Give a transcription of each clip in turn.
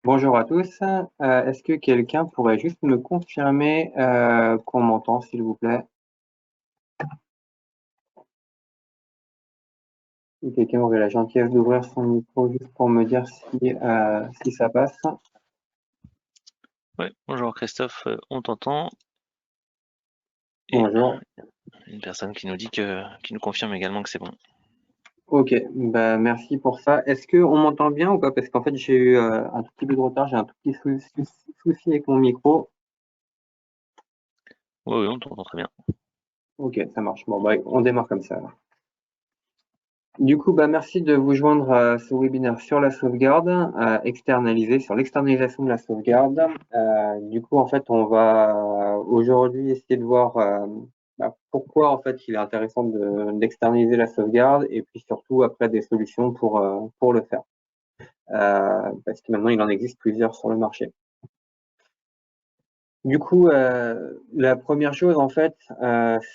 Bonjour à tous. Est-ce que quelqu'un pourrait juste me confirmer qu'on m'entend, s'il vous plaît? Si quelqu'un aurait la gentillesse d'ouvrir son micro juste pour me dire si ça passe. Ouais, bonjour Christophe, on t'entend et Bonjour. une personne qui nous dit qui nous confirme également que c'est bon. Ok, bah, merci pour ça. Est-ce qu'on m'entend bien ou pas? Parce qu'en fait, j'ai eu un tout petit peu de retard, j'ai un tout petit souci avec mon micro. Oui, oui, on t'entend très bien. Ok, ça marche. Bon, bah, on démarre comme ça. Du coup, bah, merci de vous joindre à ce webinaire sur la sauvegarde, externalisée, sur l'externalisation de la sauvegarde. Du coup, en fait, on va aujourd'hui essayer de voir pourquoi en fait il est intéressant d'externaliser la sauvegarde et puis surtout après des solutions pour le faire. Parce que maintenant, il en existe plusieurs sur le marché. Du coup, la première chose, en fait,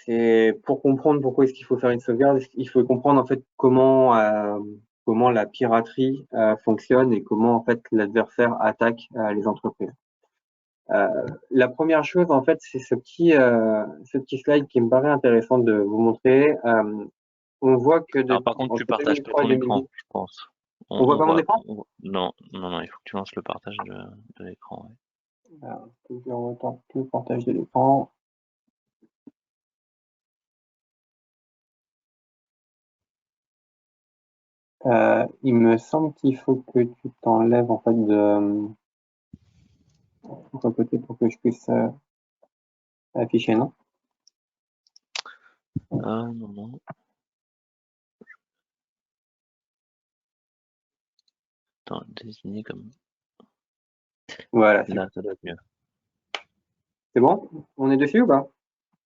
c'est pour comprendre pourquoi est-ce qu'il faut faire une sauvegarde, il faut comprendre en fait comment la piraterie fonctionne et comment en fait l'adversaire attaque les entreprises. La première chose, en fait, c'est ce petit slide qui me paraît intéressant de vous montrer. On voit que Alors par contre, tu entre partages pas 2003 et ton écran, 2010, je pense. on voit pas mon écran? Non, non, non, il faut que tu lances le partage de l'écran. Ouais. Alors, je retente le partage de l'écran. Il me semble qu'il faut que tu t'enlèves en fait de côté pour que je puisse afficher, non? Ah non, non. Attends, désigner comme Voilà, là, ça doit être mieux. c'est bon? On est dessus ou pas?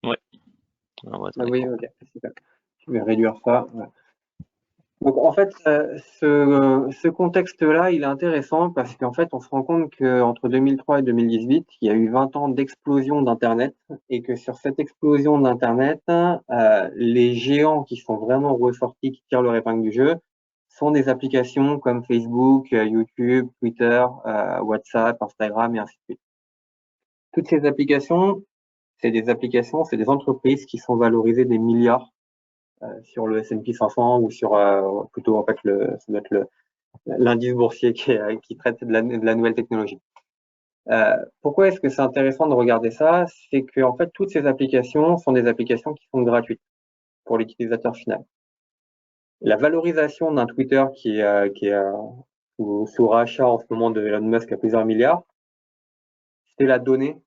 Ouais, on voit ton Ah oui, écran. ok, super. Je vais réduire ça. Voilà. Donc en fait, ce contexte-là, il est intéressant parce qu'en fait, on se rend compte qu'entre 2003 et 2018, il y a eu 20 ans d'explosion d'Internet et que sur cette explosion d'Internet, les géants qui sont vraiment ressortis, qui tirent leur épingle du jeu, sont des applications comme Facebook, YouTube, Twitter, WhatsApp, Instagram et ainsi de suite. Toutes ces applications, c'est des entreprises qui sont valorisées des milliards sur le S&P 500 ou sur plutôt en fait ça doit être l'indice boursier qui traite de la nouvelle technologie. Pourquoi est-ce que c'est intéressant de regarder ça? C'est que en fait toutes ces applications sont des applications qui sont gratuites pour l'utilisateur final. La valorisation d'un Twitter qui est sous rachat en ce moment de Elon Musk à plusieurs milliards, c'est la donnée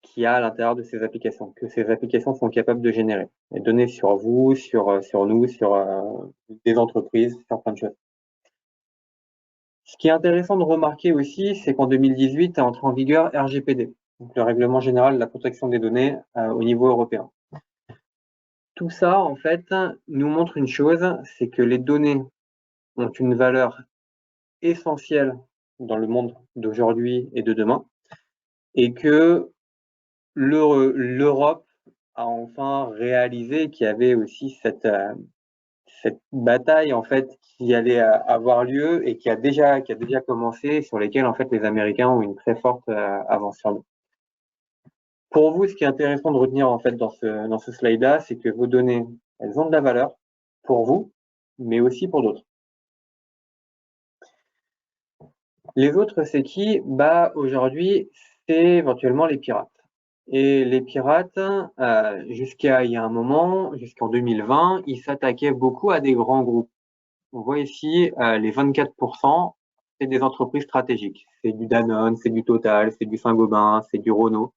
qu'il y a à l'intérieur de ces applications, que ces applications sont capables de générer. Les données sur vous, sur nous, sur des entreprises, sur plein de choses. Ce qui est intéressant de remarquer aussi, c'est qu'en 2018 est entré en vigueur RGPD, donc le Règlement général de la protection des données au niveau européen. Tout ça, en fait, nous montre une chose, c'est que les données ont une valeur essentielle dans le monde d'aujourd'hui et de demain, et que l'Europe a enfin réalisé qu'il y avait aussi cette bataille en fait qui allait avoir lieu et qui a déjà commencé, sur lesquelles en fait les Américains ont une très forte avance sur nous. Pour vous, ce qui est intéressant de retenir en fait dans ce slide-là, c'est que vos données, elles ont de la valeur pour vous, mais aussi pour d'autres. Les autres, c'est qui? Bah aujourd'hui, c'est éventuellement les pirates. Et les pirates, jusqu'à il y a un moment, jusqu'en 2020, ils s'attaquaient beaucoup à des grands groupes. On voit ici les 24%, c'est des entreprises stratégiques. C'est du Danone, c'est du Total, c'est du Saint-Gobain, c'est du Renault.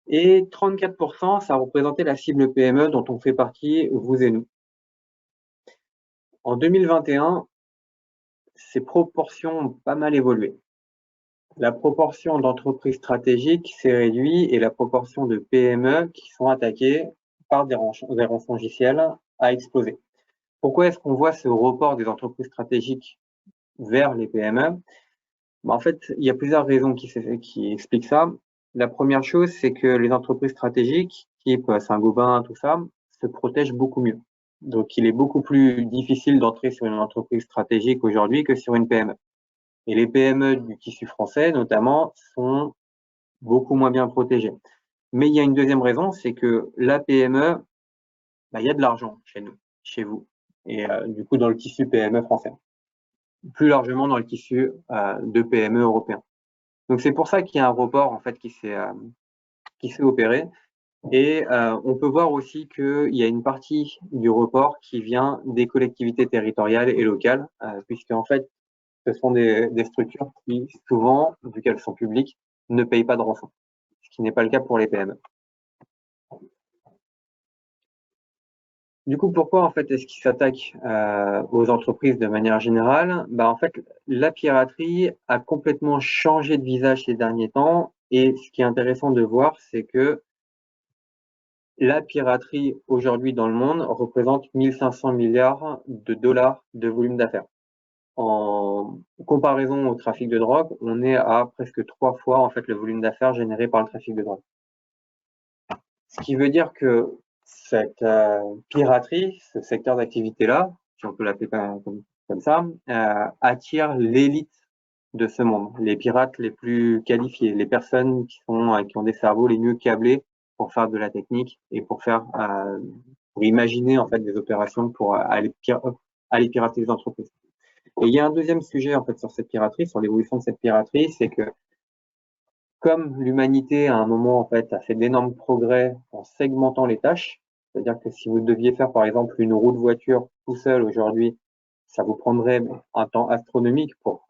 Et 34%, ça représentait la cible PME dont on fait partie, vous et nous. En 2021, ces proportions ont pas mal évolué. La proportion d'entreprises stratégiques s'est réduite et la proportion de PME qui sont attaquées par des rançongiciels a explosé. Pourquoi est-ce qu'on voit ce report des entreprises stratégiques vers les PME? En fait, il y a plusieurs raisons qui expliquent ça. La première chose, c'est que les entreprises stratégiques, type Saint-Gobain, tout ça, se protègent beaucoup mieux. Donc, il est beaucoup plus difficile d'entrer sur une entreprise stratégique aujourd'hui que sur une PME. Et les PME du tissu français, notamment, sont beaucoup moins bien protégées. Mais il y a une deuxième raison, c'est que la PME, il y a de l'argent chez nous, chez vous, et du coup dans le tissu PME français, plus largement dans le tissu de PME européen. Donc c'est pour ça qu'il y a un report en fait qui s'est opéré. Et on peut voir aussi qu'il y a une partie du report qui vient des collectivités territoriales et locales, puisque en fait, ce sont des structures qui, souvent, vu qu'elles sont publiques, ne payent pas de rançon, ce qui n'est pas le cas pour les PME. Du coup, pourquoi en fait est-ce qu'ils s'attaquent aux entreprises de manière générale? En fait, la piraterie a complètement changé de visage ces derniers temps, et ce qui est intéressant de voir, c'est que la piraterie aujourd'hui dans le monde représente 1500 milliards de dollars de volume d'affaires. En comparaison au trafic de drogue, on est à presque 3 fois en fait le volume d'affaires généré par le trafic de drogue. Ce qui veut dire que cette piraterie, ce secteur d'activité-là, si on peut l'appeler comme ça, attire l'élite de ce monde, les pirates les plus qualifiés, les personnes qui ont des cerveaux les mieux câblés pour faire de la technique et pour imaginer en fait des opérations pour aller pirater les entreprises. Et il y a un deuxième sujet en fait sur cette piraterie, sur l'évolution de cette piraterie, c'est que comme l'humanité à un moment en fait a fait d'énormes progrès en segmentant les tâches, c'est-à-dire que si vous deviez faire par exemple une roue de voiture tout seul aujourd'hui, ça vous prendrait un temps astronomique pour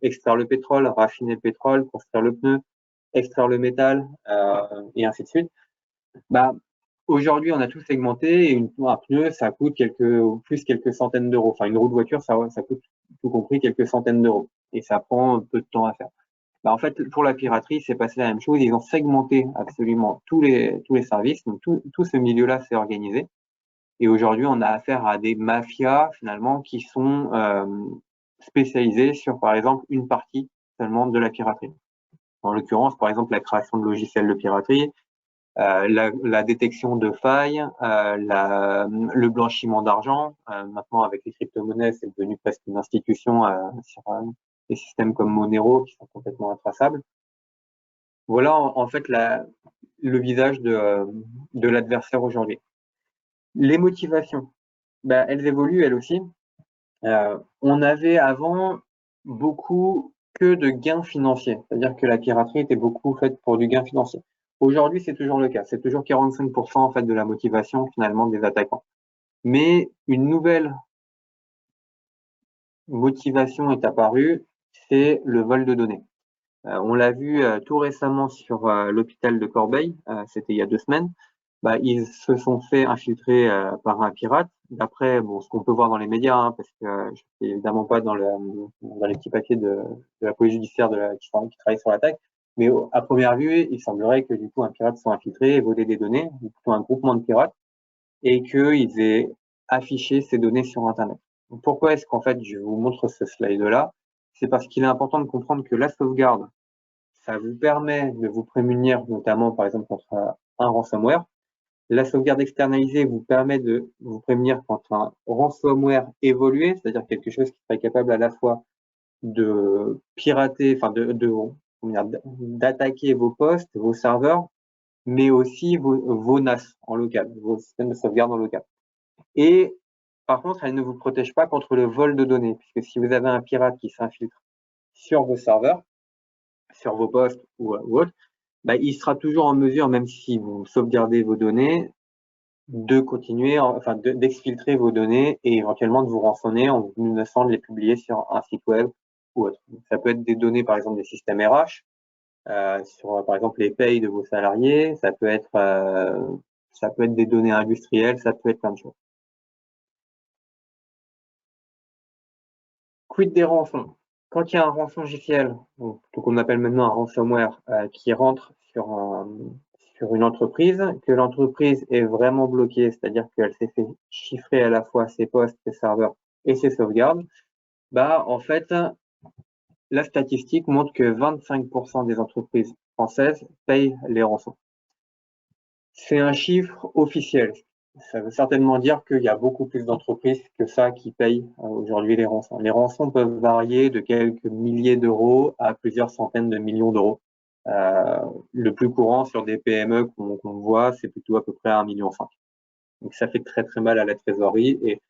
extraire le pétrole, raffiner le pétrole, construire le pneu, extraire le métal et ainsi de suite. Aujourd'hui, on a tout segmenté et un pneu, ça coûte quelques centaines d'euros. Enfin, une roue de voiture, ça coûte tout compris quelques centaines d'euros et ça prend peu de temps à faire. En fait, pour la piraterie, c'est passé la même chose. Ils ont segmenté absolument tous les services. Donc, tout ce milieu-là s'est organisé. Et aujourd'hui, on a affaire à des mafias, finalement, qui sont spécialisées sur, par exemple, une partie seulement de la piraterie. En l'occurrence, par exemple, la création de logiciels de piraterie, la détection de failles, le blanchiment d'argent. Maintenant, avec les crypto-monnaies, c'est devenu presque une institution sur des systèmes comme Monero qui sont complètement intraçables. Voilà en fait le visage de l'adversaire aujourd'hui. Les motivations, elles évoluent elles aussi. On avait avant beaucoup que de gains financiers, c'est-à-dire que la piraterie était beaucoup faite pour du gain financier. Aujourd'hui, c'est toujours le cas, c'est toujours 45% en fait de la motivation finalement des attaquants. Mais une nouvelle motivation est apparue, c'est le vol de données. On l'a vu tout récemment sur l'hôpital de Corbeil, c'était il y a 2 semaines. Ils se sont fait infiltrer par un pirate. D'après ce qu'on peut voir dans les médias, hein, parce que je suis évidemment pas dans les petits papiers de la police judiciaire qui travaille sur l'attaque, mais à première vue, il semblerait que du coup un pirate soit infiltré et volé des données, ou plutôt un groupement de pirates, et qu'ils aient affiché ces données sur Internet. Donc, pourquoi est-ce qu'en fait je vous montre ce slide-là? C'est parce qu'il est important de comprendre que la sauvegarde, ça vous permet de vous prémunir, notamment par exemple contre un ransomware. La sauvegarde externalisée vous permet de vous prémunir contre un ransomware évolué, c'est-à-dire quelque chose qui serait capable à la fois de pirater, enfin d'attaquer vos postes, vos serveurs, mais aussi vos NAS en local, vos systèmes de sauvegarde en local. Et par contre, elle ne vous protège pas contre le vol de données, puisque si vous avez un pirate qui s'infiltre sur vos serveurs, sur vos postes ou autre, il sera toujours en mesure, même si vous sauvegardez vos données, de continuer, enfin d'exfiltrer vos données et éventuellement de vous rançonner en vous menaçant de les publier sur un site web ou autre. Ça peut être des données, par exemple, des systèmes RH, sur par exemple les payes de vos salariés, ça peut être des données industrielles, ça peut être plein de choses. Quid des rançons? Quand il y a un rançongiciel, qu'on appelle maintenant un ransomware, qui rentre sur une entreprise, que l'entreprise est vraiment bloquée, c'est-à-dire qu'elle s'est fait chiffrer à la fois ses postes, ses serveurs et ses sauvegardes, en fait, la statistique montre que 25% des entreprises françaises payent les rançons. C'est un chiffre officiel. ça veut certainement dire qu'il y a beaucoup plus d'entreprises que ça qui payent aujourd'hui les rançons. Les rançons peuvent varier de quelques milliers d'euros à plusieurs centaines de millions d'euros. Le plus courant sur des PME qu'on voit, c'est plutôt à peu près 1,5 million. Donc ça fait très très mal à la trésorerie et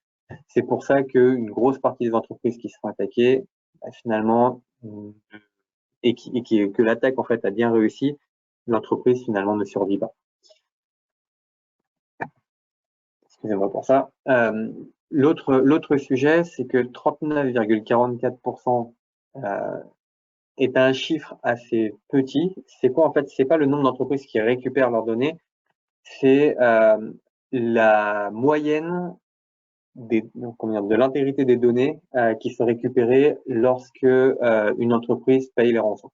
c'est pour ça qu'une grosse partie des entreprises qui se font attaquer, finalement, que l'attaque en fait a bien réussi, l'entreprise finalement ne survit pas. Excusez-moi pour ça. L'autre sujet, c'est que 39,44% est un chiffre assez petit. C'est quoi en fait? C'est pas le nombre d'entreprises qui récupèrent leurs données, c'est la moyenne de l'intégrité des données qui sont récupérées lorsque une entreprise paye les rançons.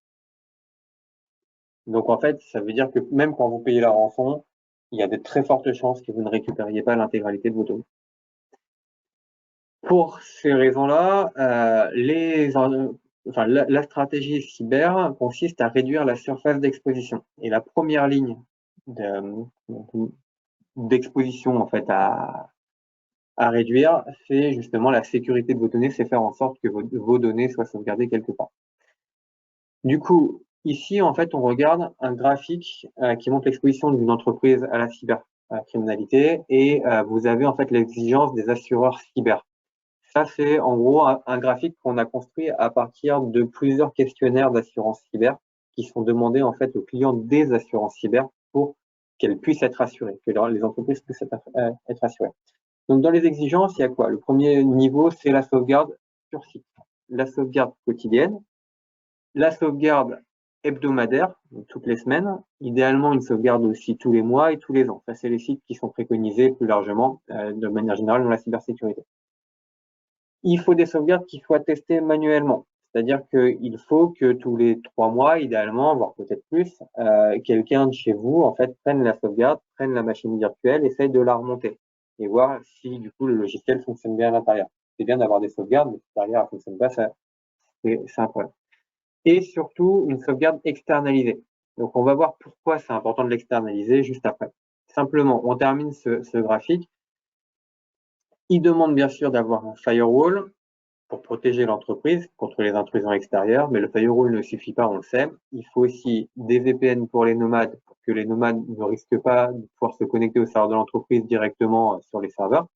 Donc en fait, ça veut dire que même quand vous payez la rançon, il y a de très fortes chances que vous ne récupériez pas l'intégralité de vos données. Pour ces raisons-là, la stratégie cyber consiste à réduire la surface d'exposition. Et la première ligne d'exposition en fait à réduire, c'est justement la sécurité de vos données, c'est faire en sorte que vos données soient sauvegardées quelque part. Du coup, ici, en fait, on regarde un graphique qui montre l'exposition d'une entreprise à la cybercriminalité et vous avez en fait l'exigence des assureurs cyber. Ça, c'est en gros un graphique qu'on a construit à partir de plusieurs questionnaires d'assurance cyber qui sont demandés en fait aux clients des assurances cyber pour qu'elles puissent être assurées, que les entreprises puissent être assurées. Donc, dans les exigences, il y a quoi? Le premier niveau, c'est la sauvegarde sur site, la sauvegarde quotidienne, la sauvegarde hebdomadaire, donc toutes les semaines, idéalement une sauvegarde aussi tous les mois et tous les ans. Ça, c'est les sites qui sont préconisés plus largement, de manière générale, dans la cybersécurité. Il faut des sauvegardes qui soient testées manuellement. C'est-à-dire qu'il faut que tous les 3 mois, idéalement, voire peut-être plus, quelqu'un de chez vous, en fait, prenne la sauvegarde, prenne la machine virtuelle, essaye de la remonter et voir si, du coup, le logiciel fonctionne bien à l'intérieur. C'est bien d'avoir des sauvegardes, mais si derrière, elle fonctionne pas, c'est un problème. Et surtout, une sauvegarde externalisée. Donc, on va voir pourquoi c'est important de l'externaliser juste après. Simplement, on termine ce graphique. Il demande bien sûr d'avoir un firewall pour protéger l'entreprise contre les intrusions extérieures, mais le firewall ne suffit pas, on le sait. Il faut aussi des VPN pour les nomades, pour que les nomades ne risquent pas de pouvoir se connecter au serveur de l'entreprise directement sur les serveurs.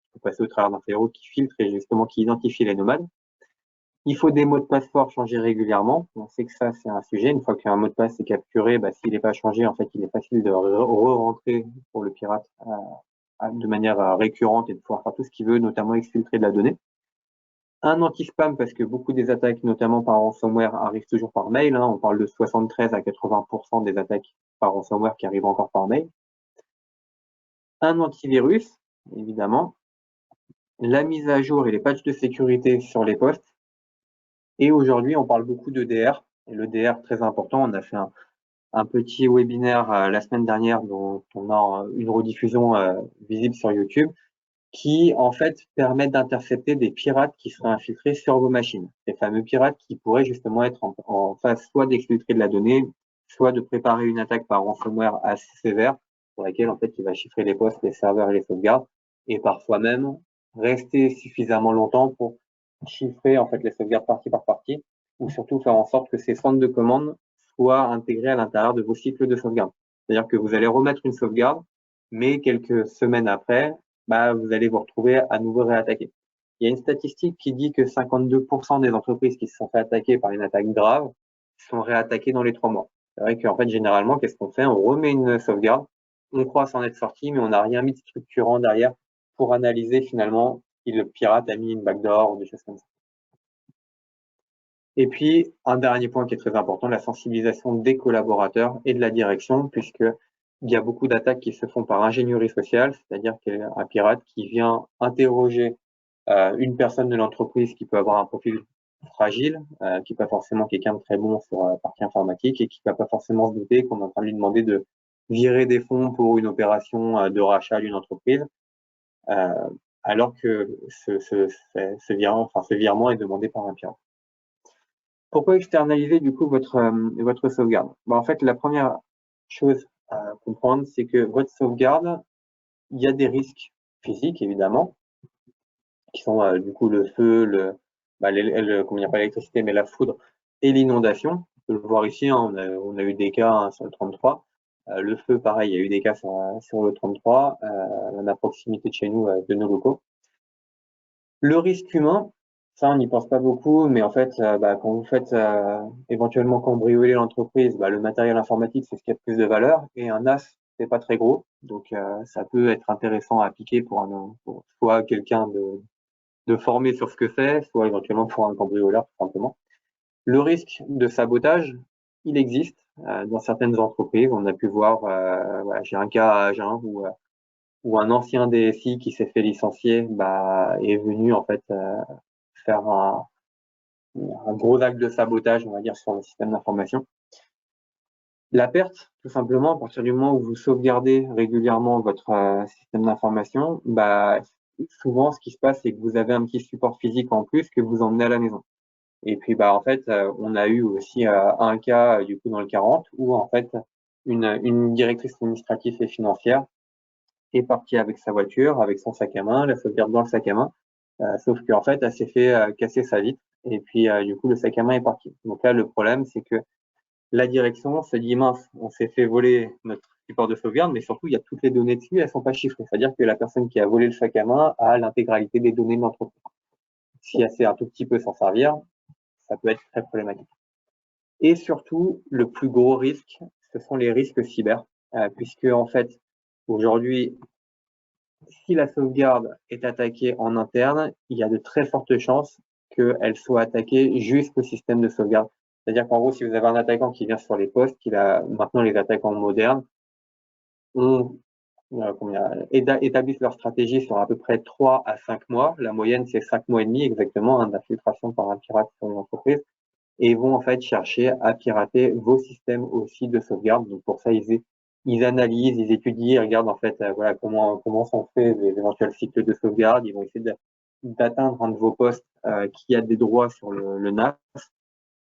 Il faut passer au travers d'un firewall qui filtre et justement qui identifie les nomades. Il faut des mots de passe forts changés régulièrement. On sait que ça, c'est un sujet. Une fois qu'un mot de passe est capturé, s'il n'est pas changé, en fait, il est facile de re-rentrer pour le pirate de manière récurrente et de pouvoir faire tout ce qu'il veut, notamment exfiltrer de la donnée. Un anti-spam parce que beaucoup des attaques, notamment par ransomware, arrivent toujours par mail. On parle de 73 à 80% des attaques par ransomware qui arrivent encore par mail. Un antivirus, évidemment. La mise à jour et les patchs de sécurité sur les postes. Et aujourd'hui, on parle beaucoup d'EDR. Et l'EDR, très important. On a fait un petit webinaire la semaine dernière dont on a une rediffusion visible sur YouTube, qui en fait permettent d'intercepter des pirates qui seraient infiltrés sur vos machines. Ces fameux pirates qui pourraient justement être en phase soit d'exfiltrer de la donnée, soit de préparer une attaque par ransomware assez sévère, pour laquelle en fait il va chiffrer les postes, les serveurs et les sauvegardes, et parfois même rester suffisamment longtemps pour chiffrer en fait les sauvegardes partie par partie, ou surtout faire en sorte que ces centres de commande soient intégrés à l'intérieur de vos cycles de sauvegarde. C'est-à-dire que vous allez remettre une sauvegarde, mais quelques semaines après, vous allez vous retrouver à nouveau réattaqué. Il y a une statistique qui dit que 52% des entreprises qui se sont fait attaquer par une attaque grave sont réattaquées dans les 3 mois. C'est vrai qu'en fait, généralement, qu'est-ce qu'on fait? On remet une sauvegarde, on croit s'en être sorti, mais on n'a rien mis de structurant derrière pour analyser finalement si le pirate a mis une backdoor ou des choses comme ça. Et puis, un dernier point qui est très important, la sensibilisation des collaborateurs et de la direction, puisque il y a beaucoup d'attaques qui se font par ingénierie sociale, c'est-à-dire qu'il y a un pirate qui vient interroger une personne de l'entreprise qui peut avoir un profil fragile, qui n'est pas forcément quelqu'un de très bon sur la partie informatique et qui ne va pas forcément se douter qu'on est en train de lui demander de virer des fonds pour une opération de rachat d'une entreprise, alors que ce virement est demandé par un pirate. Pourquoi externaliser du coup votre sauvegarde? En fait, la première chose à comprendre, c'est que votre sauvegarde, il y a des risques physiques, évidemment, qui sont du coup le feu, comment dire, pas l'électricité, mais la foudre et l'inondation. On peut le voir ici, hein, on a eu des cas hein, sur le 33. Le feu, pareil, il y a eu des cas sur le 33, à proximité de chez nous, de nos locaux. Le risque humain, ça, on n'y pense pas beaucoup, mais en fait, quand vous faites éventuellement cambrioler l'entreprise, le matériel informatique, c'est ce qui a le plus de valeur, et un NAS, c'est pas très gros, donc ça peut être intéressant à appliquer pour soit quelqu'un de formé sur ce que c'est, soit éventuellement pour un cambrioleur, tout simplement. Le risque de sabotage, il existe dans certaines entreprises. On a pu voir, voilà, j'ai un cas à Agen où un ancien DSI qui s'est fait licencier est venu en fait faire un gros acte de sabotage, on va dire, sur le système d'information. La perte, tout simplement, à partir du moment où vous sauvegardez régulièrement votre système d'information, souvent ce qui se passe, c'est que vous avez un petit support physique en plus que vous emmenez à la maison. Et puis en fait, on a eu aussi un cas du coup dans le 40 où en fait une directrice administrative et financière est partie avec sa voiture, avec son sac à main, la sauvegarde dans le sac à main, sauf qu'en fait elle s'est fait casser sa vitre et puis du coup le sac à main est parti. Donc là le problème c'est que la direction se dit mince, on s'est fait voler notre support de sauvegarde, mais surtout il y a toutes les données dessus, elles sont pas chiffrées. C'est-à-dire que la personne qui a volé le sac à main a l'intégralité des données de l'entreprise. Si elle sait un tout petit peu s'en servir, ça peut être très problématique. Et surtout, le plus gros risque, ce sont les risques cyber, puisque en fait, aujourd'hui, si la sauvegarde est attaquée en interne, il y a de très fortes chances qu'elle soit attaquée jusqu'au système de sauvegarde. C'est-à-dire qu'en gros, si vous avez un attaquant qui vient sur les postes, maintenant les attaquants modernes ont établissent leur stratégie sur à peu près 3 à 5 mois. La moyenne, c'est 5 mois et demi exactement d'infiltration par un pirate sur une entreprise. Et vont en fait chercher à pirater vos systèmes aussi de sauvegarde. Donc pour ça, ils analysent, ils étudient, ils regardent en fait voilà comment sont faits les éventuels cycles de sauvegarde. Ils vont essayer d'atteindre un de vos postes qui a des droits sur le NAS.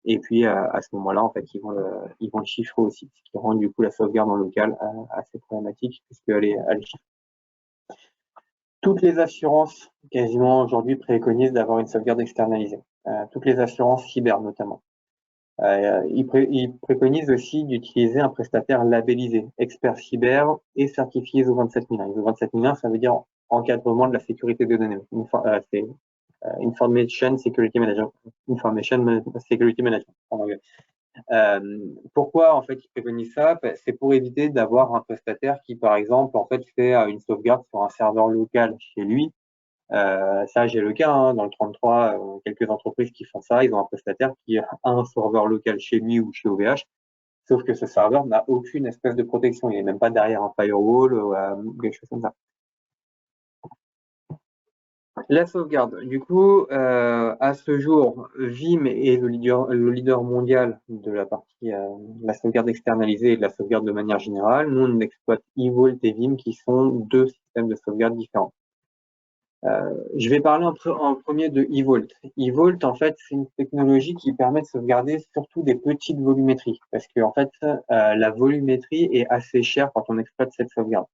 Et puis à ce moment-là, en fait, ils vont le chiffrer aussi, ce qui rend du coup la sauvegarde en local assez problématique puisqu'elle est chiffrée. Toutes les assurances, quasiment aujourd'hui, préconisent d'avoir une sauvegarde externalisée. Toutes les assurances cyber notamment. Il préconise aussi d'utiliser un prestataire labellisé, expert cyber et certifié ISO 27001. ISO 27001, ça veut dire encadrement de la sécurité des données. C'est Information Security Management. Information Security Management en anglais. Pourquoi en fait il préconise ça? C'est pour éviter d'avoir un prestataire qui, par exemple, en fait fait une sauvegarde sur un serveur local chez lui. Ça, j'ai le cas hein, dans le 33, quelques entreprises qui font ça. Ils ont un prestataire qui a un serveur local chez lui ou chez OVH, sauf que ce serveur n'a aucune espèce de protection. Il n'est même pas derrière un firewall ou quelque chose comme ça. La sauvegarde. Du coup, à ce jour, Vim est le leader mondial de la partie la sauvegarde externalisée et de la sauvegarde de manière générale. Nous, on exploite eVault et Vim qui sont deux systèmes de sauvegarde différents. Je vais parler en premier de eVault. eVault, en fait, c'est une technologie qui permet de sauvegarder surtout des petites volumétries, parce que en fait, la volumétrie est assez chère quand on exploite cette sauvegarde.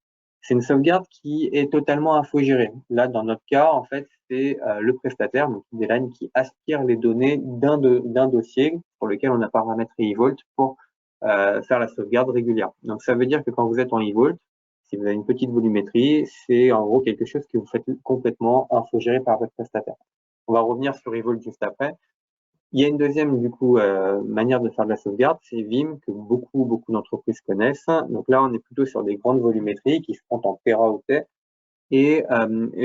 C'est une sauvegarde qui est totalement infogérée. Là, dans notre cas, en fait, c'est le prestataire, donc Deadline, qui aspire les données d'un dossier pour lequel on a paramétré eVault pour faire la sauvegarde régulière. Donc, ça veut dire que quand vous êtes en eVault, si vous avez une petite volumétrie, c'est en gros quelque chose que vous faites complètement infogéré par votre prestataire. On va revenir sur eVault juste après. Il y a une deuxième du coup manière de faire de la sauvegarde, c'est Vim que beaucoup d'entreprises connaissent. Donc là, on est plutôt sur des grandes volumétries qui se comptent en téraoctets. Et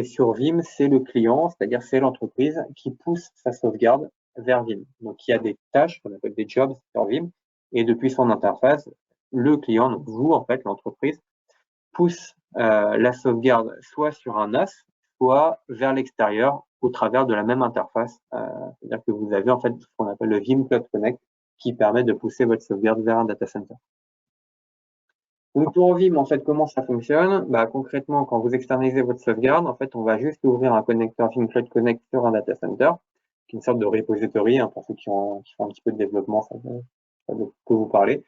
sur Vim, c'est le client, c'est-à-dire c'est l'entreprise qui pousse sa sauvegarde vers Vim. Donc il y a des tâches qu'on appelle des jobs sur Vim, et depuis son interface, le client, donc vous en fait, l'entreprise, pousse la sauvegarde soit sur un NAS, soit vers l'extérieur au travers de la même interface. C'est-à-dire que vous avez en fait ce qu'on appelle le Vim Cloud Connect qui permet de pousser votre sauvegarde vers un data center. Donc pour Vim, en fait, comment ça fonctionne? Concrètement, quand vous externalisez votre sauvegarde, en fait, on va juste ouvrir un connecteur Vim Cloud Connect sur un data center, qui est une sorte de repository, hein, pour ceux qui font un petit peu de développement, ça peut vous parler.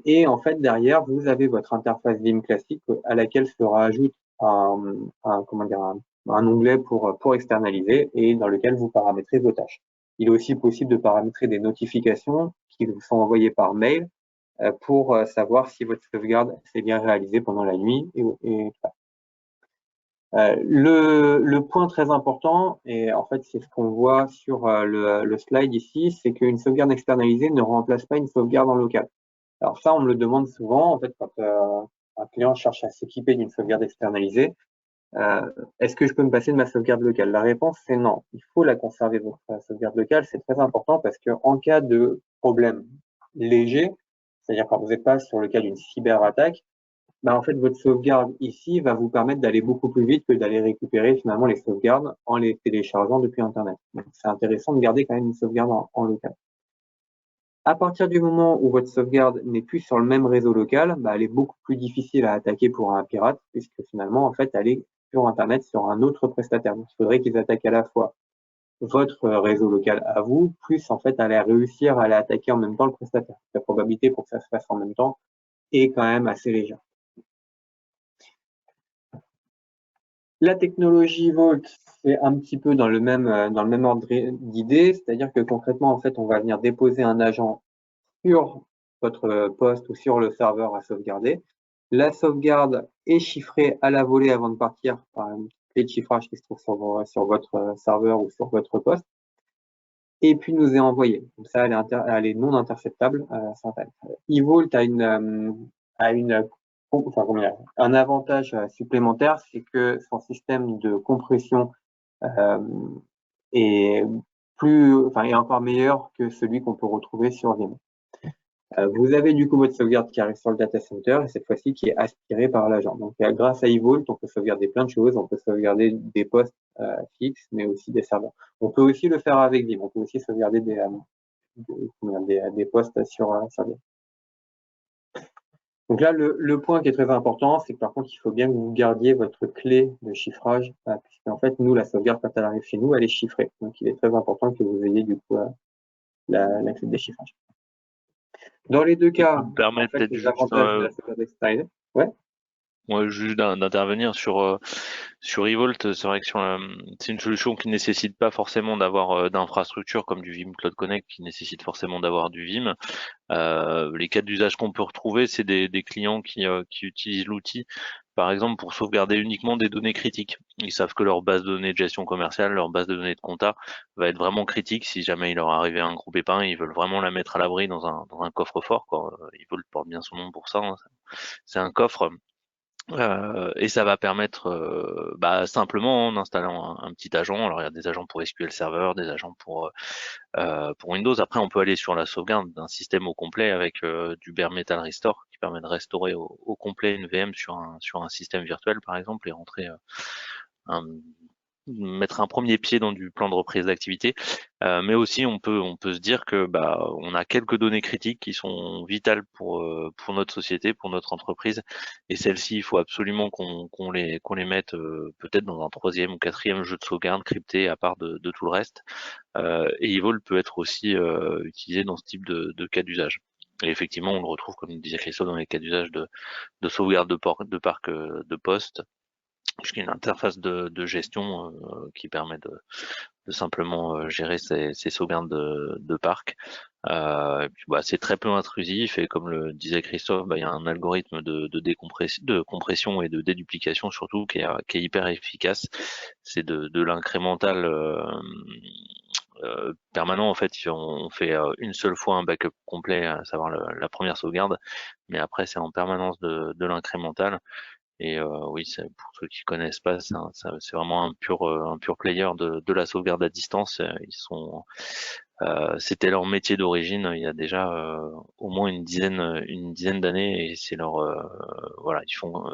Et en fait, derrière, vous avez votre interface Vim classique à laquelle se rajoute comment dire, un onglet pour externaliser et dans lequel vous paramétrez vos tâches. Il est aussi possible de paramétrer des notifications qui vous sont envoyées par mail pour savoir si votre sauvegarde s'est bien réalisée pendant la nuit. Le point très important, et en fait c'est ce qu'on voit sur le slide ici, c'est qu'une sauvegarde externalisée ne remplace pas une sauvegarde en local. Alors ça, on me le demande souvent, en fait, quand un client cherche à s'équiper d'une sauvegarde externalisée. Est-ce que je peux me passer de ma sauvegarde locale? La réponse, c'est non. Il faut la conserver, votre sauvegarde locale. C'est très important parce qu'en cas de problème léger, c'est-à-dire quand vous n'êtes pas sur le cas d'une cyberattaque, en fait, votre sauvegarde ici va vous permettre d'aller beaucoup plus vite que d'aller récupérer finalement les sauvegardes en les téléchargeant depuis Internet. Donc, c'est intéressant de garder quand même une sauvegarde en local. À partir du moment où votre sauvegarde n'est plus sur le même réseau local, elle est beaucoup plus difficile à attaquer pour un pirate, puisque finalement, en fait, elle est sur Internet, sur un autre prestataire. Donc, il faudrait qu'ils attaquent à la fois votre réseau local à vous, plus en fait, aller réussir à aller attaquer en même temps le prestataire. La probabilité pour que ça se fasse en même temps est quand même assez légère. La technologie Vault, c'est un petit peu dans le même ordre d'idée, c'est-à-dire que concrètement, en fait, on va venir déposer un agent sur votre poste ou sur le serveur à sauvegarder. La sauvegarde est chiffrée à la volée avant de partir par une clé de chiffrage qui se trouve sur votre serveur ou sur votre poste, et puis nous est envoyée. Comme ça, elle est non interceptable. eVault un avantage supplémentaire, c'est que son système de compression est encore meilleur que celui qu'on peut retrouver sur Vim. Vous avez du coup votre sauvegarde qui arrive sur le data center et cette fois-ci qui est aspirée par l'agent. Donc grâce à eVault, on peut sauvegarder plein de choses. On peut sauvegarder des postes fixes, mais aussi des serveurs. On peut aussi le faire avec Vim. On peut aussi sauvegarder des postes sur Vim. Donc là, le point qui est très important, c'est que par contre, il faut bien que vous gardiez votre clé de chiffrage, puisqu'en fait, nous, la sauvegarde, quand elle arrive chez nous, elle est chiffrée. Donc, il est très important que vous ayez du coup la clé de déchiffrage. Dans les deux cas, en fait, les avantages de la sauvegarde externalisée. Ouais. Moi, juste d'intervenir sur eVault, c'est vrai que c'est une solution qui ne nécessite pas forcément d'avoir d'infrastructure comme du Vim Cloud Connect, qui nécessite forcément d'avoir du Vim. Les cas d'usage qu'on peut retrouver, c'est des clients qui utilisent l'outil, par exemple, pour sauvegarder uniquement des données critiques. Ils savent que leur base de données de gestion commerciale, leur base de données de compta va être vraiment critique si jamais il leur arrivait un gros pépin. Ils veulent vraiment la mettre à l'abri dans un coffre-fort, quoi. eVault porte bien son nom pour ça, hein. C'est un coffre. Et ça va permettre simplement en installant un petit agent. Alors il y a des agents pour SQL Server, des agents pour Windows. Après on peut aller sur la sauvegarde d'un système au complet avec du bare metal restore qui permet de restaurer au complet une VM sur un système virtuel par exemple et rentrer mettre un premier pied dans du plan de reprise d'activité, mais aussi on peut se dire que on a quelques données critiques qui sont vitales pour notre société, pour notre entreprise, et celles-ci il faut absolument qu'on les mette peut-être dans un troisième ou quatrième jeu de sauvegarde crypté à part de tout le reste. Et eVault peut être aussi utilisé dans ce type de cas d'usage. Et effectivement, on le retrouve, comme disait Christophe, dans les cas d'usage de sauvegarde de parc de poste, puisqu'il y a une interface de gestion qui permet de simplement gérer ces sauvegardes de parc. Et puis, c'est très peu intrusif et comme le disait Christophe, il y a un algorithme de compression et de déduplication surtout qui est hyper efficace. C'est de l'incrémental permanent. En fait, on fait une seule fois un backup complet, à savoir la première sauvegarde, mais après c'est en permanence de l'incrémental. Et oui, pour ceux qui connaissent pas, c'est vraiment un pur player de la sauvegarde à distance. C'était leur métier d'origine il y a déjà au moins une dizaine d'années, et c'est voilà,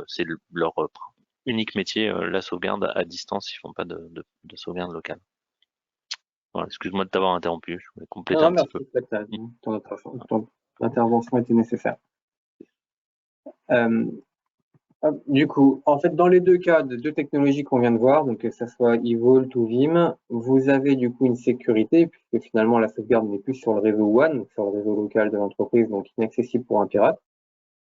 c'est leur unique métier, la sauvegarde à distance. Ils font pas de sauvegarde locale. Voilà, excuse-moi de t'avoir interrompu, je voulais compléter un petit peu. Ton intervention était nécessaire. Du coup, en fait, dans les deux cas de deux technologies qu'on vient de voir, donc que ce soit eVault ou Vim, vous avez du coup une sécurité, puisque finalement la sauvegarde n'est plus sur le réseau WAN, donc sur le réseau local de l'entreprise, donc inaccessible pour un pirate.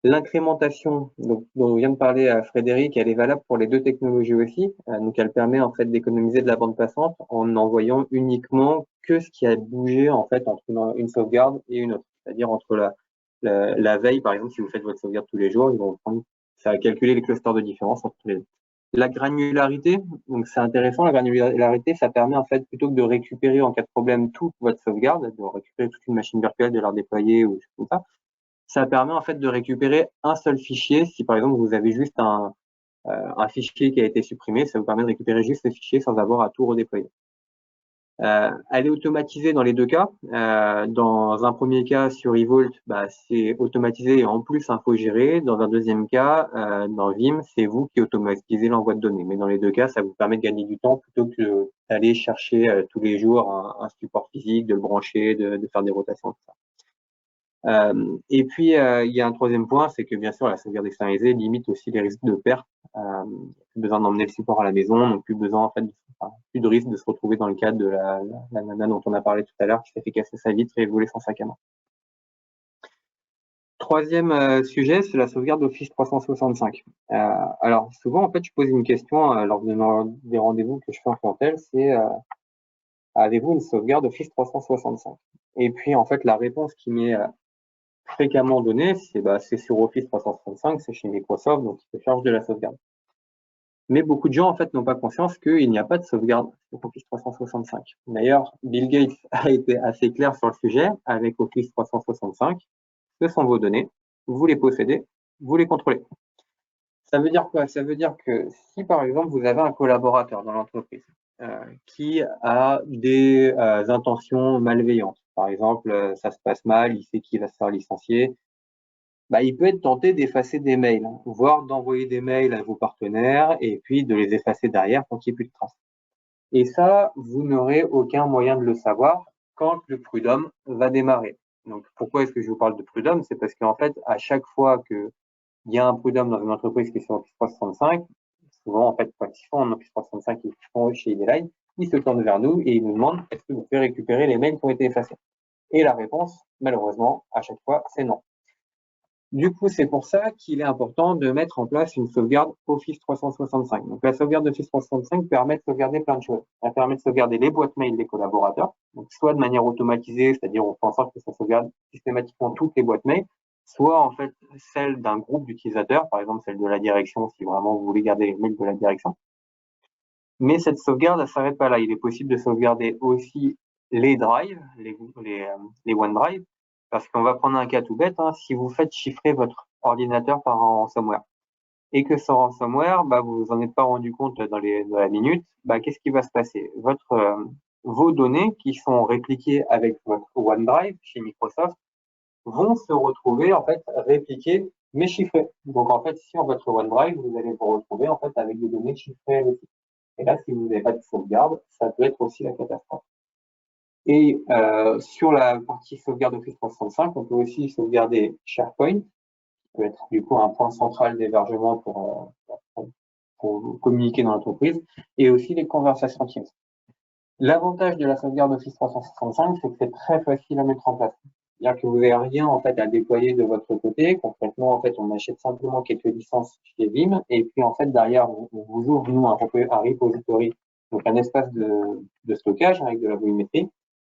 L'incrémentation, dont vient de parler Frédéric, elle est valable pour les deux technologies aussi. Donc, elle permet en fait d'économiser de la bande passante en n'envoyant uniquement que ce qui a bougé en fait entre une sauvegarde et une autre. C'est-à-dire entre la veille, par exemple, si vous faites votre sauvegarde tous les jours, ils vont prendre, ça va calculer les clusters de différence entre les deux. La granularité, donc c'est intéressant. La granularité, ça permet en fait plutôt que de récupérer en cas de problème toute votre sauvegarde, de récupérer toute une machine virtuelle, de la redéployer ou tout ça. Ça permet en fait de récupérer un seul fichier. Si par exemple vous avez juste un fichier qui a été supprimé, ça vous permet de récupérer juste ce fichier sans avoir à tout redéployer. Elle est automatisée dans les deux cas. Dans un premier cas sur Evolt, c'est automatisé et en plus infogéré. Dans un deuxième cas, dans Vim, c'est vous qui automatisez l'envoi de données. Mais dans les deux cas, ça vous permet de gagner du temps plutôt que d'aller chercher tous les jours un support physique, de le brancher, de faire des rotations, tout ça. Et puis, il y a un troisième point, c'est que bien sûr, la sauvegarde externalisée limite aussi les risques de perte. Plus besoin d'emmener le support à la maison, donc plus besoin, en fait, plus de risque de se retrouver dans le cadre de la nana dont on a parlé tout à l'heure, qui s'est fait casser sa vitre et voler son sac à main. Troisième sujet, c'est la sauvegarde Office 365. Alors, souvent, en fait, je pose une question lors des rendez-vous que je fais en clientèle, c'est avez-vous une sauvegarde Office 365? Et puis, en fait, la réponse qui m'est fréquemment donné, c'est sur Office 365, c'est chez Microsoft, donc il se charge de la sauvegarde. Mais beaucoup de gens, en fait, n'ont pas conscience qu'il n'y a pas de sauvegarde sur Office 365. D'ailleurs, Bill Gates a été assez clair sur le sujet avec Office 365. Ce sont vos données, vous les possédez, vous les contrôlez. Ça veut dire quoi? Ça veut dire que si, par exemple, vous avez un collaborateur dans l'entreprise qui a des intentions malveillantes, par exemple, ça se passe mal, il sait qu'il va se faire licencier, il peut être tenté d'effacer des mails, voire d'envoyer des mails à vos partenaires et puis de les effacer derrière pour qu'il n'y ait plus de traces. Et ça, vous n'aurez aucun moyen de le savoir quand le prud'homme va démarrer. Donc, pourquoi est-ce que je vous parle de prud'homme? C'est parce qu'en fait, à chaque fois qu'il y a un prud'homme dans une entreprise qui est sur Office 365, souvent, en fait, quand ils font en Office 365, ils font chez Idealine, ils se tournent vers nous et ils nous demandent est-ce que vous pouvez récupérer les mails qui ont été effacés? Et la réponse, malheureusement, à chaque fois, c'est non. Du coup, c'est pour ça qu'il est important de mettre en place une sauvegarde Office 365. Donc, la sauvegarde Office 365 permet de sauvegarder plein de choses. Elle permet de sauvegarder les boîtes mail des collaborateurs, donc soit de manière automatisée, c'est-à-dire on fait en sorte que ça sauvegarde systématiquement toutes les boîtes mail, soit en fait celle d'un groupe d'utilisateurs, par exemple celle de la direction, si vraiment vous voulez garder les mails de la direction. Mais cette sauvegarde, elle s'arrête pas là. Il est possible de sauvegarder aussi les drives, les OneDrive, parce qu'on va prendre un cas tout bête, si vous faites chiffrer votre ordinateur par un ransomware et que ce ransomware, vous vous en êtes pas rendu compte dans la minute, qu'est-ce qui va se passer? Vos données qui sont répliquées avec votre OneDrive chez Microsoft vont se retrouver en fait répliquées mais chiffrées. Donc en fait, sur votre OneDrive, vous allez vous retrouver en fait avec des données chiffrées aussi. Et là, si vous n'avez pas de sauvegarde, ça peut être aussi la catastrophe. Et sur la partie sauvegarde Office 365, on peut aussi sauvegarder SharePoint, qui peut être du coup un point central d'hébergement pour communiquer dans l'entreprise, et aussi les conversations Teams. L'avantage de la sauvegarde Office 365, c'est que c'est très facile à mettre en place. C'est-à-dire que vous n'avez rien en fait à déployer de votre côté. Concrètement, en fait, on achète simplement quelques licences chez Vim, et puis en fait derrière, on vous ouvre nous un repository, donc un espace de stockage avec de la volumétrie.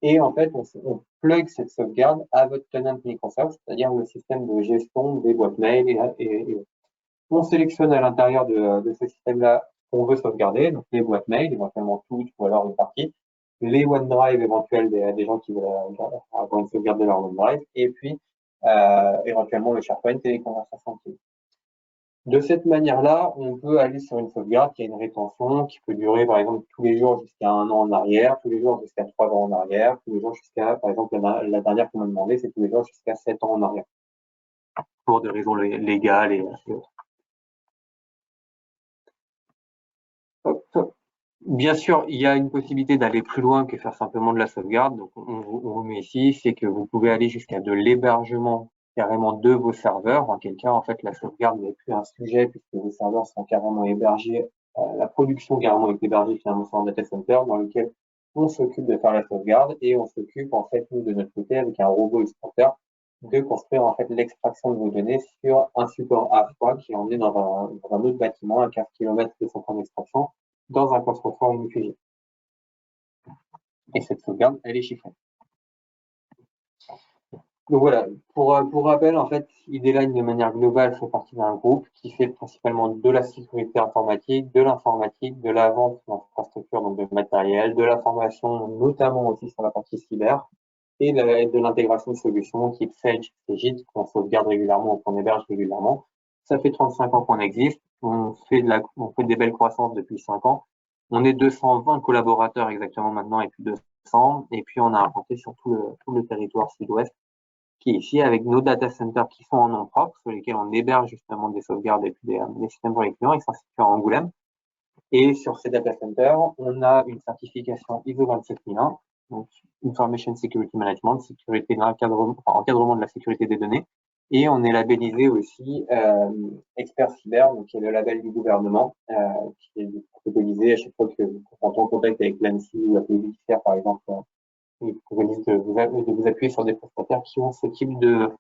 Et en fait, on plug cette sauvegarde à votre tenant Microsoft, c'est-à-dire le système de gestion des boîtes mail et on sélectionne à l'intérieur de ce système-là qu'on veut sauvegarder, donc les boîtes mail, éventuellement toutes ou alors une partie, les OneDrive éventuels des gens qui veulent avoir une sauvegarde de leur OneDrive, et puis éventuellement le SharePoint et les conversations Teams. De cette manière-là, on peut aller sur une sauvegarde qui a une rétention qui peut durer, par exemple, tous les jours jusqu'à 1 an en arrière, tous les jours jusqu'à 3 ans en arrière, tous les jours jusqu'à, par exemple, la dernière qu'on m'a demandé, c'est tous les jours jusqu'à 7 ans en arrière, pour des raisons légales et autres. Bien sûr, il y a une possibilité d'aller plus loin que faire simplement de la sauvegarde. Donc, on vous met ici, c'est que vous pouvez aller jusqu'à de l'hébergement carrément de vos serveurs. En quel cas, en fait, la sauvegarde n'est plus un sujet puisque vos serveurs sont carrément hébergés. La production carrément est hébergée finalement sur un data center dans lequel on s'occupe de faire la sauvegarde et on s'occupe en fait nous de notre côté avec un robot exporteur de construire en fait l'extraction de vos données sur un support A3 qui est emmené dans un autre bâtiment à 15 km de son point d'extraction dans un coffre-fort Unifugé. Et cette sauvegarde, elle est chiffrée. Donc voilà, pour rappel, en fait, Ideline, de manière globale, fait partie d'un groupe qui fait principalement de la sécurité informatique, de l'informatique, de la vente d'infrastructures, donc de matériel, de la formation, notamment aussi sur la partie cyber, et de l'intégration de solutions type Sage et Git qu'on sauvegarde régulièrement ou qu'on héberge régulièrement. Ça fait 35 ans qu'on existe, on fait des belles croissances depuis 5 ans. On est 220 collaborateurs exactement maintenant et puis 200, et puis on a implanté sur tout le territoire sud-ouest qui est ici avec nos data centers qui sont en nom propre, sur lesquels on héberge justement des sauvegardes et puis des systèmes pour les clients, ils sont situés à Angoulême. Et sur ces data centers, on a une certification ISO 27001, donc Information Security Management, sécurité encadrement de la sécurité des données. Et on est labellisé aussi Expert Cyber, donc qui est le label du gouvernement, qui est labellisé à chaque fois que quand on contact avec l'ANSSI ou la police judiciaire, par exemple, il préconise de vous appuyer sur des prestataires qui ont ce type de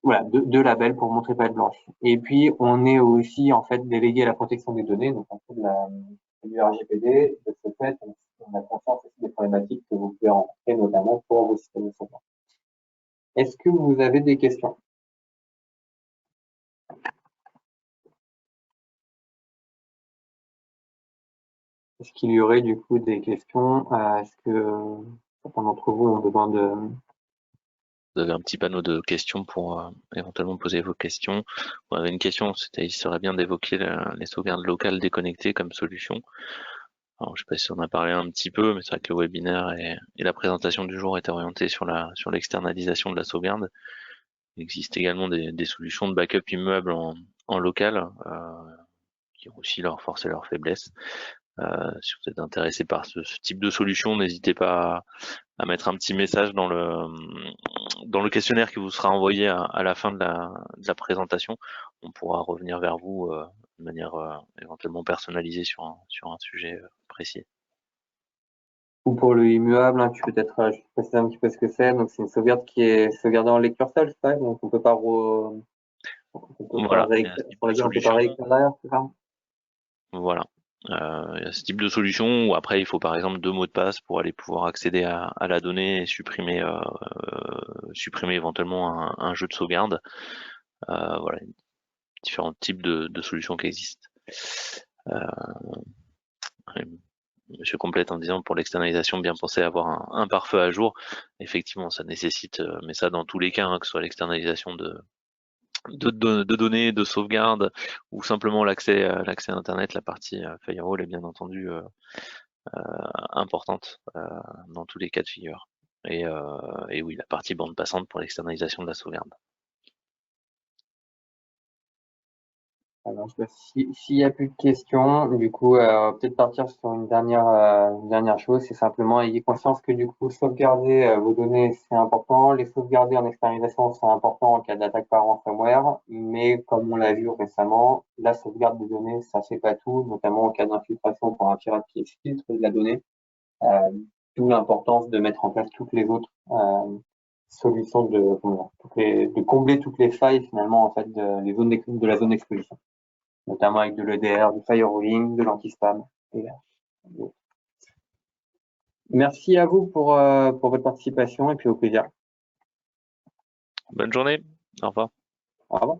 label pour montrer patte blanche. Et puis, on est aussi, en fait, délégué à la protection des données, donc on fait du RGPD. De ce fait, on a conscience aussi des problématiques que vous pouvez rencontrer, notamment pour vos systèmes de sauvegarde. Est-ce que vous avez des questions? Est-ce qu'il y aurait du coup des questions? Est-ce que certains d'entre vous ont besoin de... Vous avez un petit panneau de questions pour éventuellement poser vos questions. On avait une question, c'était il serait bien d'évoquer les sauvegardes locales déconnectées comme solution. Alors, je sais pas si on a parlé un petit peu, mais c'est vrai que le webinaire et la présentation du jour étaient orientés sur l'externalisation de la sauvegarde. Il existe également des solutions de backup immeuble en local qui ont aussi leurs forces et leurs faiblesses. Si vous êtes intéressé par ce type de solution, n'hésitez pas à mettre un petit message dans le questionnaire qui vous sera envoyé à la fin de la présentation. On pourra revenir vers vous de manière éventuellement personnalisée sur un sujet précis. Ou pour le immuable, hein, tu peux peut-être préciser un petit peu ce que c'est. Donc, c'est une sauvegarde qui est sauvegardée en lecture seule, c'est ça? Donc, on peut pas Voilà, pour laquelle on peut pas réécrire derrière, c'est ça? Voilà. Il y a ce type de solution où après il faut par exemple 2 mots de passe pour aller pouvoir accéder à la donnée et supprimer éventuellement un jeu de sauvegarde. Voilà, différents types de solutions qui existent. Monsieur complète en disant pour l'externalisation, bien penser à avoir un pare-feu à jour. Effectivement, ça nécessite, mais ça dans tous les cas, hein, que ce soit l'externalisation de données, de sauvegarde, ou simplement l'accès à Internet, la partie firewall est bien entendu importante dans tous les cas de figure. Et oui, la partie bande passante pour l'externalisation de la sauvegarde. Alors, s'il n'y a plus de questions, du coup, peut-être partir sur une dernière chose, c'est simplement ayez conscience que du coup, sauvegarder vos données, c'est important. Les sauvegarder en externalisation, c'est important en cas d'attaque par ransomware. Mais comme on l'a vu récemment, la sauvegarde des données, ça fait pas tout, notamment en cas d'infiltration pour un pirate qui filtre de la donnée. D'où l'importance de mettre en place toutes les autres solutions de combler toutes les failles finalement en fait de la zone d'exposition, notamment avec de l'EDR, du firewalling, de l'anti-spam. Merci à vous pour votre participation et puis au plaisir. Bonne journée, au revoir. Au revoir.